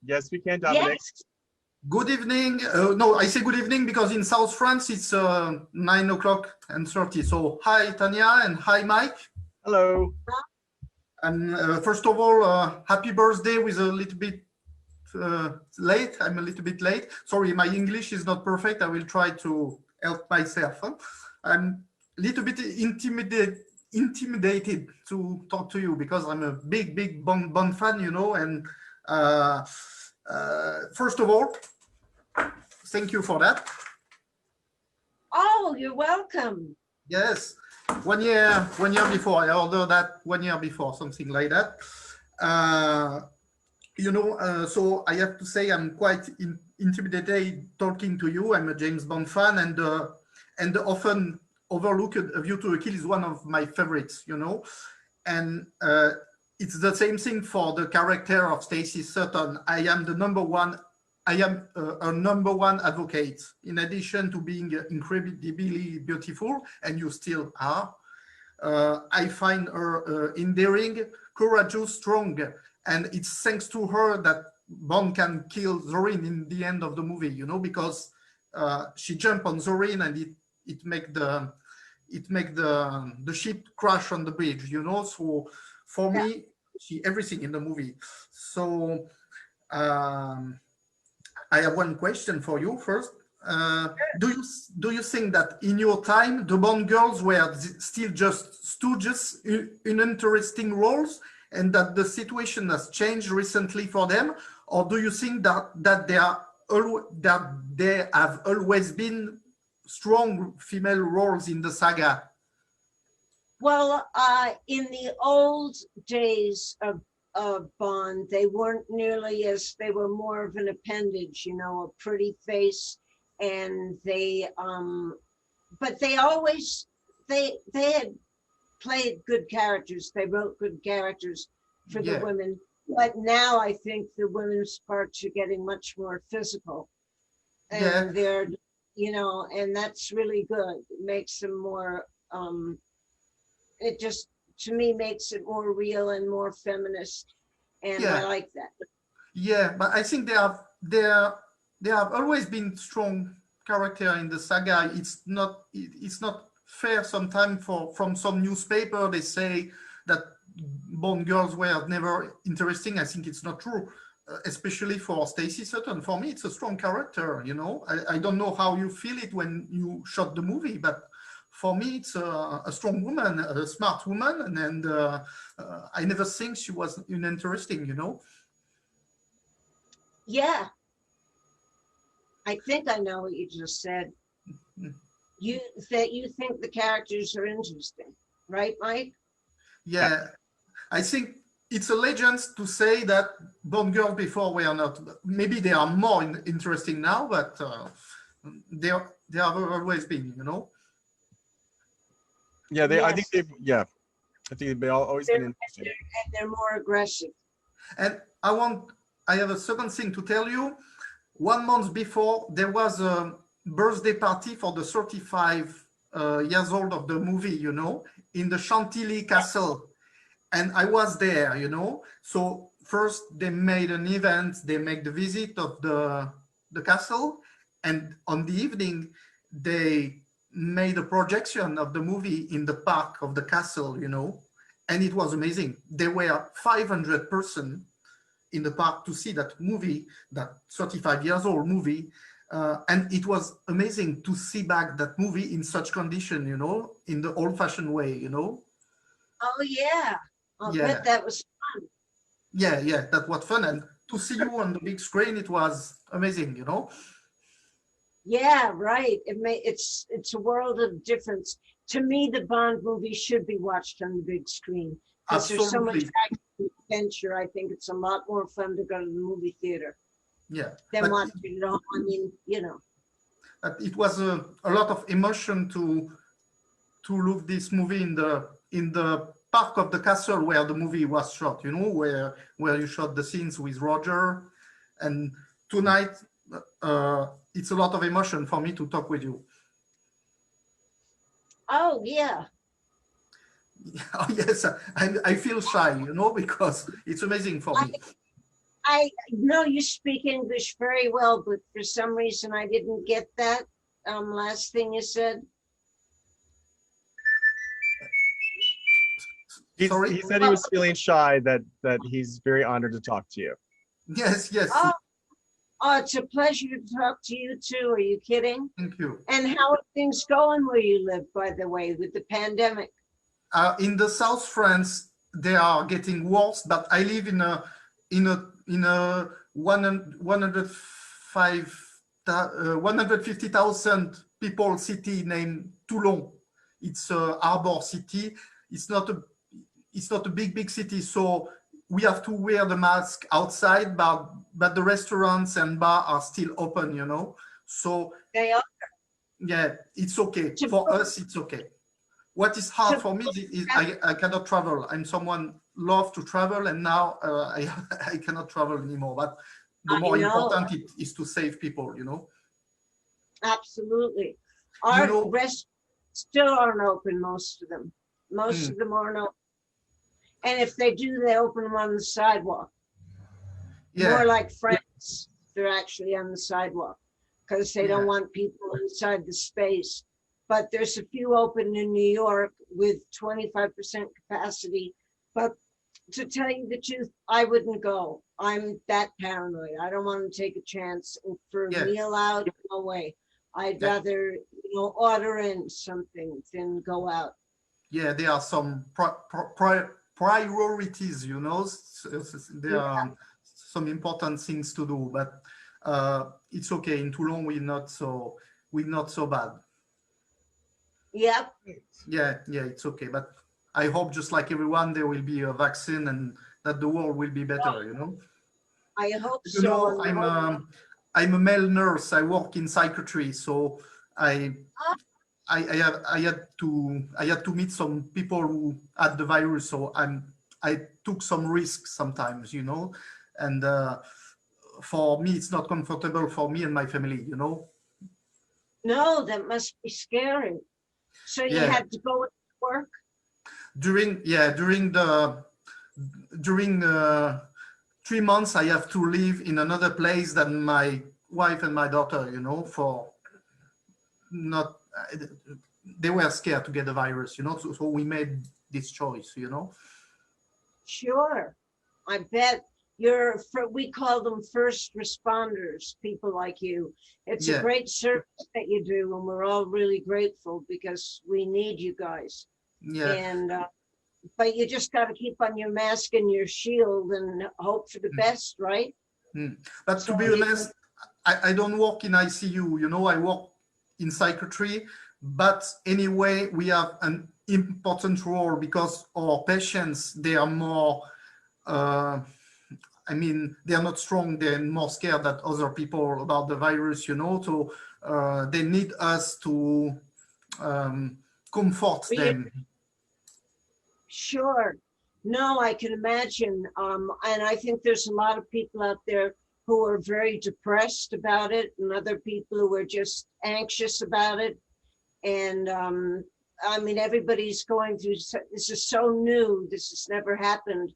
Yes, we can, Dominic. Yes. Good evening. No, I say good evening because in South France it's 9 o'clock and 30. So hi Tanya and hi Mike. Hello. And first of all, happy birthday with a little bit late. I'm a little bit late. Sorry, my English is not perfect. I will try to help myself. I'm a little bit intimidated to talk to you because I'm a big Bond fan, you know. And first of all, thank you for that. Oh, you're welcome. Yes, 1 year before I ordered that 1 year before, something like that. You know, so I have to say I'm quite intimidated talking to you. I'm a James Bond fan, and often overlooked A View to a Kill is one of my favorites, you know. And it's the same thing for the character of Stacy Sutton. I am a number one advocate, in addition to being incredibly beautiful, and you still are. I find her endearing, courageous, strong, and it's thanks to her that Bond can kill Zorin in the end of the movie, you know, because she jumped on Zorin and it make the ship crash on the bridge, you know. So for me, she everything in the movie. So I have one question for you first. Do you think that in your time the Bond girls were still just stooges in interesting roles, and that the situation has changed recently for them, or do you think that they have always been strong female roles in the saga? Well, in the old days of Bond, they weren't nearly as, they were more of an appendage, you know, a pretty face, and they but they always they had played good characters. They wrote good characters for the women, but now I think the women's parts are getting much more physical, and they're, you know, and that's really good. It makes them more it just, to me, makes it more real and more feminist, and I like that. Yeah, but I think they have always been strong character in the saga. It's not fair sometimes from some newspaper. They say that Bond girls were never interesting. I think it's not true, especially for Stacy Sutton. For me, it's a strong character, you know. I don't know how you feel it when you shot the movie, but for me, it's a strong woman, a smart woman, and I never think she was uninteresting, you know. Yeah, I think I know what you just said. You think the characters are interesting, right, Mike? Yeah, I think it's a legend to say that Bond girls before were not. Maybe they are more interesting now, but they have always been, you know. Yeah, I think they've always been interesting. And they're more aggressive. And I have a second thing to tell you. 1 month before, there was a birthday party for the 35 years old of the movie, you know, in the Chantilly Castle. And I was there, you know. So first they made an event, they make the visit of the castle. And on the evening, they made a projection of the movie in the park of the castle, you know, and it was amazing. There were 500 persons in the park to see that movie, that 35 years old movie, and it was amazing to see back that movie in such condition, you know, in the old-fashioned way, you know. Oh yeah, I bet that was fun. Yeah, that was fun, and to see you on the big screen, it was amazing, you know. Yeah, right. It's a world of difference. To me, the Bond movie should be watched on the big screen because there's so much action adventure. I think it's a lot more fun to go to the movie theater. Yeah. Than watching it at home. I mean, you know. But it was a lot of emotion to look this movie in the park of the castle where the movie was shot. You know, where you shot the scenes with Roger, and tonight. It's a lot of emotion for me to talk with you. Oh, yeah. Oh, yes, I feel shy, you know, because it's amazing for me. I know you speak English very well, but for some reason I didn't get that last thing you said. Sorry? He said he was feeling shy, that he's very honored to talk to you. Yes, yes. Oh, it's a pleasure to talk to you too. Are you kidding? Thank you. And how are things going where you live, by the way, with the pandemic? In the South France, they are getting worse, but I live in a 150,000 people city named Toulon. It's a harbor city. It's not a big city, so we have to wear the mask outside, but the restaurants and bar are still open, you know. So They are. yeah, it's okay for us. It's okay. What is hard for me is I cannot travel. I'm someone love to travel, and now I cannot travel anymore. But the more important it is to save people, you know. Absolutely. Our restaurants still aren't open, most of them. Most of them aren't open. And if they do, they open them on the sidewalk. Yeah. More like France, they're actually on the sidewalk because they don't want people inside the space. But there's a few open in New York with 25% capacity. But to tell you the truth, I wouldn't go. I'm that paranoid. I don't want to take a chance. And for a meal out, no way. I'd rather, order in something than go out. Yeah, there are some priorities, you know. There are some important things to do, but it's okay. In Toulon, we're not so bad. Yep. Yeah, it's okay. But I hope, just like everyone, there will be a vaccine and that the world will be better, you know. I hope you know, I'm a male nurse. I work in psychiatry, so I had to meet some people who had the virus. So I took some risks sometimes, you know, and for me, it's not comfortable for me and my family, you know. No, that must be scary. So you had to go to work? During 3 months, I have to live in another place than my wife and my daughter, you know, they were scared to get the virus, you know, so we made this choice, you know. Sure. I bet we call them first responders, people like you. It's a great service that you do, and we're all really grateful because we need you guys. Yeah. And but you just got to keep on your mask and your shield and hope for the best, right? But to be honest, I don't work in ICU, you know, I work in psychiatry, but anyway, we have an important role because our patients, they are more, they are not strong, they're more scared than other people about the virus, you know, so they need us to comfort them. Sure. No, I can imagine. And I think there's a lot of people out there who are very depressed about it, and other people who are just anxious about it. And everybody's going through, this is so new. This has never happened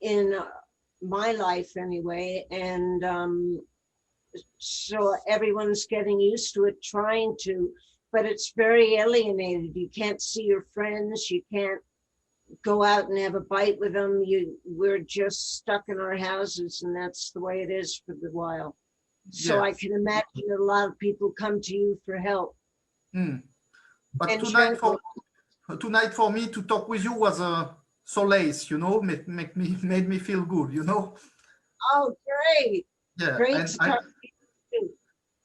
in my life anyway. And so everyone's getting used to it, trying to, but it's very alienated. You can't see your friends. You can't go out and have a bite with them. We're just stuck in our houses, and that's the way it is for the while. So I can imagine a lot of people come to you for help. But tonight for me to talk with you was a solace, you know, made me feel good, you know. Oh, great! Yeah, great and to talk to you.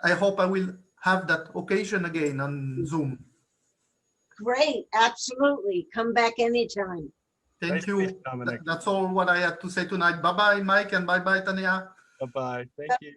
I hope I will have that occasion again on Zoom. Great, absolutely. Come back anytime. Thank you. That's all what I had to say tonight. Bye-bye, Mike, and bye-bye, Tanya. Bye-bye. Thank you.